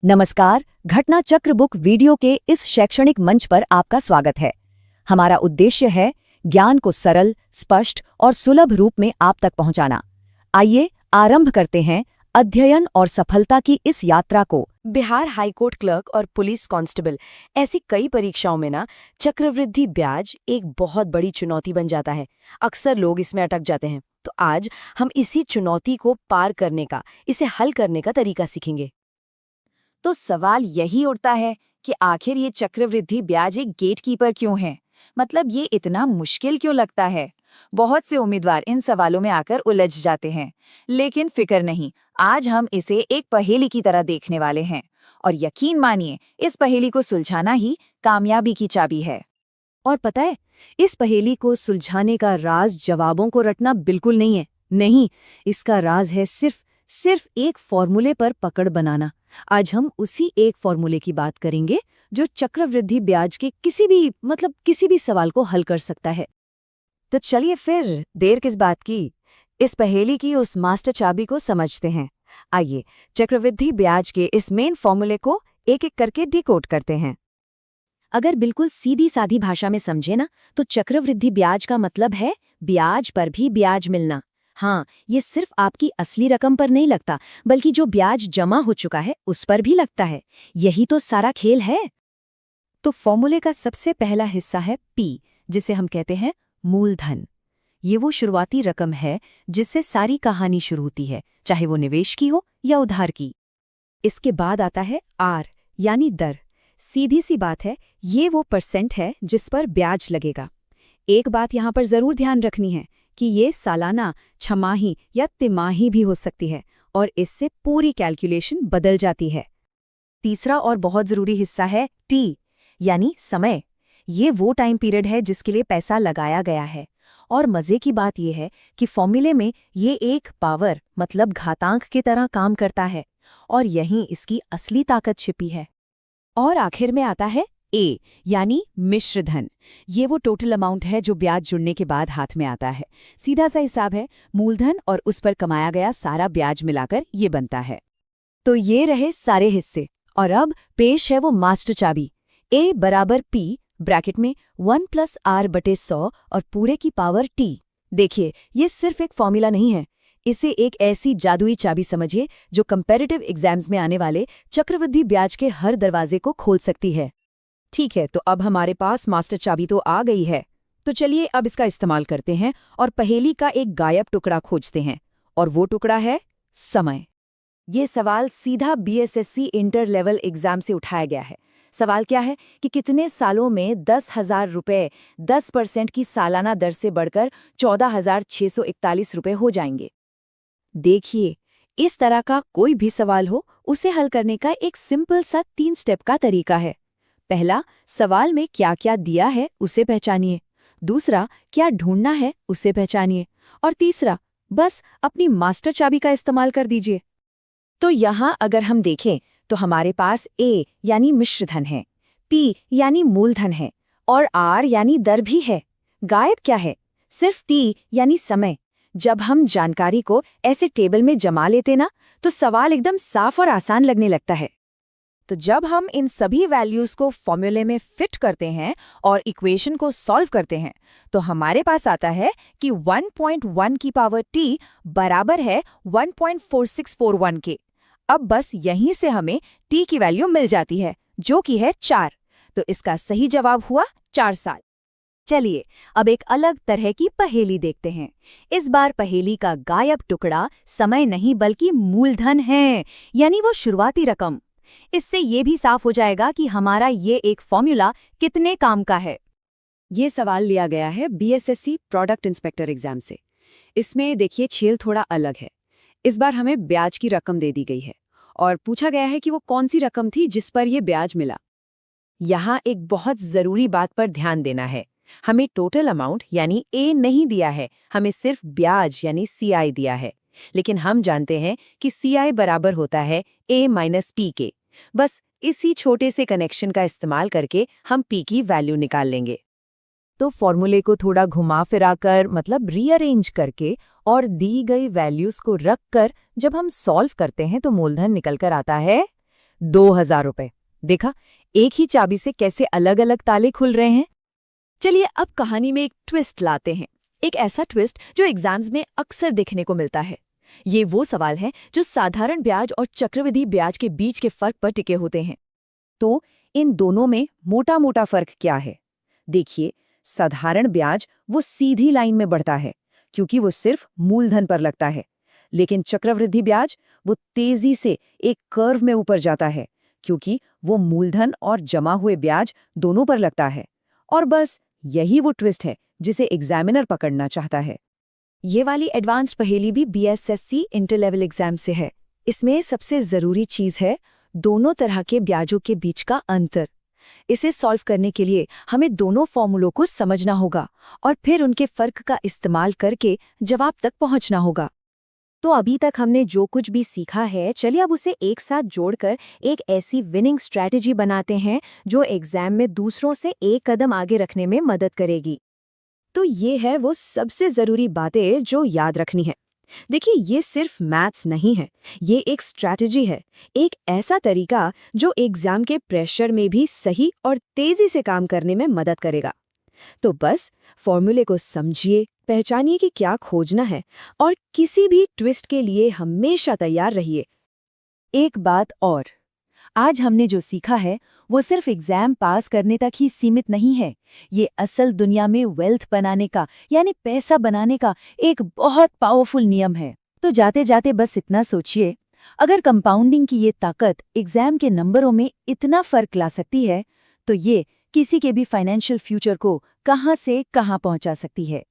नमस्कार, घटना चक्र बुक वीडियो के इस शैक्षणिक मंच पर आपका स्वागत है। हमारा उद्देश्य है ज्ञान को सरल, स्पष्ट और सुलभ रूप में आप तक पहुंचाना। आइए आरंभ करते हैं अध्ययन और सफलता की इस यात्रा को। बिहार हाईकोर्ट क्लर्क और पुलिस कांस्टेबल ऐसी कई परीक्षाओं में चक्रवृद्धि ब्याज एक बहुत बड़ी चुनौती बन जाता है। अक्सर लोग इसमें अटक जाते हैं। तो आज हम इसी चुनौती को पार करने का, इसे हल करने का तरीका सीखेंगे। तो सवाल यही उठता है कि आखिर ये चक्रवृद्धि ब्याज एक गेटकीपर क्यों है? मतलब ये इतना मुश्किल क्यों लगता है? बहुत से उम्मीदवार इन सवालों में आकर उलझ जाते हैं, लेकिन फिक्र नहीं, आज हम इसे एक पहेली की तरह देखने वाले हैं। और यकीन मानिए, इस पहेली को सुलझाना ही कामयाबी की चाबी है। और पता है, इस पहेली को सुलझाने का राज जवाबों को रटना बिल्कुल नहीं है। नहीं, इसका राज है सिर्फ एक फॉर्मूले पर पकड़ बनाना। आज हम उसी एक फॉर्मूले की बात करेंगे जो चक्रवृद्धि ब्याज के किसी भी सवाल को हल कर सकता है। तो चलिए फिर देर किस बात की, इस पहेली की उस मास्टर चाबी को समझते हैं। आइए चक्रवृद्धि ब्याज के इस मेन फॉर्मूले को एक एक करके डिकोड करते हैं। अगर बिल्कुल सीधी सादी भाषा में समझे ना, तो चक्रवृद्धि ब्याज का मतलब है ब्याज पर भी ब्याज मिलना। हाँ, ये सिर्फ आपकी असली रकम पर नहीं लगता, बल्कि जो ब्याज जमा हो चुका है उस पर भी लगता है। यही तो सारा खेल है। तो फॉर्मूले का सबसे पहला हिस्सा है पी, जिसे हम कहते हैं मूलधन। ये वो शुरुआती रकम है जिससे सारी कहानी शुरू होती है, चाहे वो निवेश की हो या उधार की। इसके बाद आता है आर, यानी दर। सीधी सी बात है, ये वो परसेंट है जिस पर ब्याज लगेगा। एक बात यहाँ पर जरूर ध्यान रखनी है कि ये सालाना, छमाही या तिमाही भी हो सकती है, और इससे पूरी कैलकुलेशन बदल जाती है। तीसरा और बहुत जरूरी हिस्सा है टी, यानी समय। ये वो टाइम पीरियड है जिसके लिए पैसा लगाया गया है। और मजे की बात यह है कि फॉर्मूले में ये एक पावर मतलब घातांक की तरह काम करता है, और यहीं इसकी असली ताकत छिपी है। और आखिर में आता है ए, यानी मिश्र धन। ये वो टोटल अमाउंट है जो ब्याज जुड़ने के बाद हाथ में आता है। सीधा सा हिसाब है, मूलधन और उस पर कमाया गया सारा ब्याज मिलाकर ये बनता है। तो ये रहे सारे हिस्से, और अब पेश है वो मास्टर चाबी। ए बराबर पी ब्रैकेट में 1+r/100 और पूरे की पावर टी। देखिए, ये सिर्फ एक फॉर्मूला नहीं है, इसे एक ऐसी जादुई चाबी समझिए जो कंपैरेटिव एग्जाम्स में आने वाले चक्रवृद्धि ब्याज के हर दरवाजे को खोल सकती है। ठीक है, तो अब हमारे पास मास्टर चाबी तो आ गई है। तो चलिए अब इसका इस्तेमाल करते हैं और पहेली का एक गायब टुकड़ा खोजते हैं, और वो टुकड़ा है समय। ये सवाल सीधा बीएसएससी इंटर लेवल एग्जाम से उठाया गया है। सवाल क्या है कि कितने सालों में 10,000 रुपये 10% की सालाना दर से बढ़कर 14,641 रुपये हो जाएंगे। देखिए, इस तरह का कोई भी सवाल हो, उसे हल करने का एक सिंपल सा 3 स्टेप का तरीका है। पहला, सवाल में क्या क्या दिया है उसे पहचानिए। दूसरा, क्या ढूंढना है उसे पहचानिए। और तीसरा, बस अपनी मास्टर चाबी का इस्तेमाल कर दीजिए। तो यहाँ अगर हम देखें तो हमारे पास ए यानी मिश्रधन है, पी यानी मूलधन है, और आर यानी दर भी है। गायब क्या है? सिर्फ टी यानी समय। जब हम जानकारी को ऐसे टेबल में जमा लेते ना, तो सवाल एकदम साफ और आसान लगने लगता है। तो जब हम इन सभी वैल्यूज को फॉर्मूले में फिट करते हैं और इक्वेशन को सॉल्व करते हैं, तो हमारे पास आता है कि 1.1 की पावर t बराबर है 1.4641 के। अब बस यहीं से हमें t की वैल्यू मिल जाती है, जो कि है 4। तो इसका सही जवाब हुआ 4 साल। चलिए अब एक अलग तरह की पहेली देखते हैं। इस बार पहेली का गायब टुकड़ा समय नहीं बल्कि मूलधन है, यानी वो शुरुआती रकम। इससे ये भी साफ हो जाएगा कि हमारा ये एक फॉर्मूला कितने काम का है। ये सवाल लिया गया है बीएसएससी प्रोडक्ट इंस्पेक्टर एग्जाम से। इसमें देखिए छेल थोड़ा अलग है। इस बार हमें ब्याज की रकम दे दी गई है और पूछा गया है कि वो कौन सी रकम थी जिस पर यह ब्याज मिला। यहाँ एक बहुत जरूरी बात पर ध्यान देना है। हमें टोटल अमाउंट यानी ए नहीं दिया है, हमें सिर्फ ब्याज यानी सीआई दिया है। लेकिन हम जानते हैं कि सीआई बराबर होता है ए माइनस पी के। बस इसी छोटे से कनेक्शन का इस्तेमाल करके हम पी की वैल्यू निकाल लेंगे। तो फॉर्मूले को थोड़ा घुमा फिरा कर मतलब रीअरेंज करके और दी गई वैल्यूज को रख कर जब हम सॉल्व करते हैं तो मूलधन निकल कर आता है 2,000 रुपए। देखा, एक ही चाबी से कैसे अलग अलग ताले खुल रहे हैं। चलिए अब कहानी में एक ट्विस्ट लाते हैं, एक ऐसा ट्विस्ट जो एग्जाम्स में अक्सर देखने को मिलता है। ये वो सवाल है जो साधारण ब्याज और चक्रवृद्धि ब्याज के बीच के फर्क पर टिके होते हैं। तो इन दोनों में मोटा मोटा फर्क क्या है? देखिए, साधारण ब्याज वो सीधी लाइन में बढ़ता है क्योंकि वो सिर्फ मूलधन पर लगता है, लेकिन चक्रवृद्धि ब्याज वो तेजी से एक कर्व में ऊपर जाता है क्योंकि वो मूलधन और जमा हुए ब्याज दोनों पर लगता है। और बस यही वो ट्विस्ट है जिसे एग्जामिनर पकड़ना चाहता है। ये वाली एडवांस्ड पहेली भी बीएसएससी इंटर लेवल एग्जाम से है। इसमें सबसे जरूरी चीज है दोनों तरह के ब्याजों के बीच का अंतर। इसे सॉल्व करने के लिए हमें दोनों फॉर्मूलों को समझना होगा और फिर उनके फर्क का इस्तेमाल करके जवाब तक पहुंचना होगा। तो अभी तक हमने जो कुछ भी सीखा है, चलिए अब उसे एक साथ जोड़कर एक ऐसी विनिंग स्ट्रैटेजी बनाते हैं जो एग्जाम में दूसरों से एक कदम आगे रखने में मदद करेगी। तो ये है वो सबसे जरूरी बातें जो याद रखनी है। देखिए, ये सिर्फ मैथ्स नहीं है, ये एक स्ट्रैटेजी है, एक ऐसा तरीका जो एग्जाम के प्रेशर में भी सही और तेजी से काम करने में मदद करेगा। तो बस फॉर्मूले को समझिए, पहचानिए कि क्या खोजना है और किसी भी ट्विस्ट के लिए हमेशा तैयार रहिए। एक बात और, आज हमने जो सीखा है वो सिर्फ एग्जाम पास करने तक ही सीमित नहीं है। ये असल दुनिया में वेल्थ बनाने का, यानी पैसा बनाने का एक बहुत पावरफुल नियम है। तो जाते जाते बस इतना सोचिए, अगर कंपाउंडिंग की ये ताकत एग्जाम के नंबरों में इतना फर्क ला सकती है, तो ये किसी के भी फाइनेंशियल फ्यूचर को कहां से कहां पहुंचा सकती है।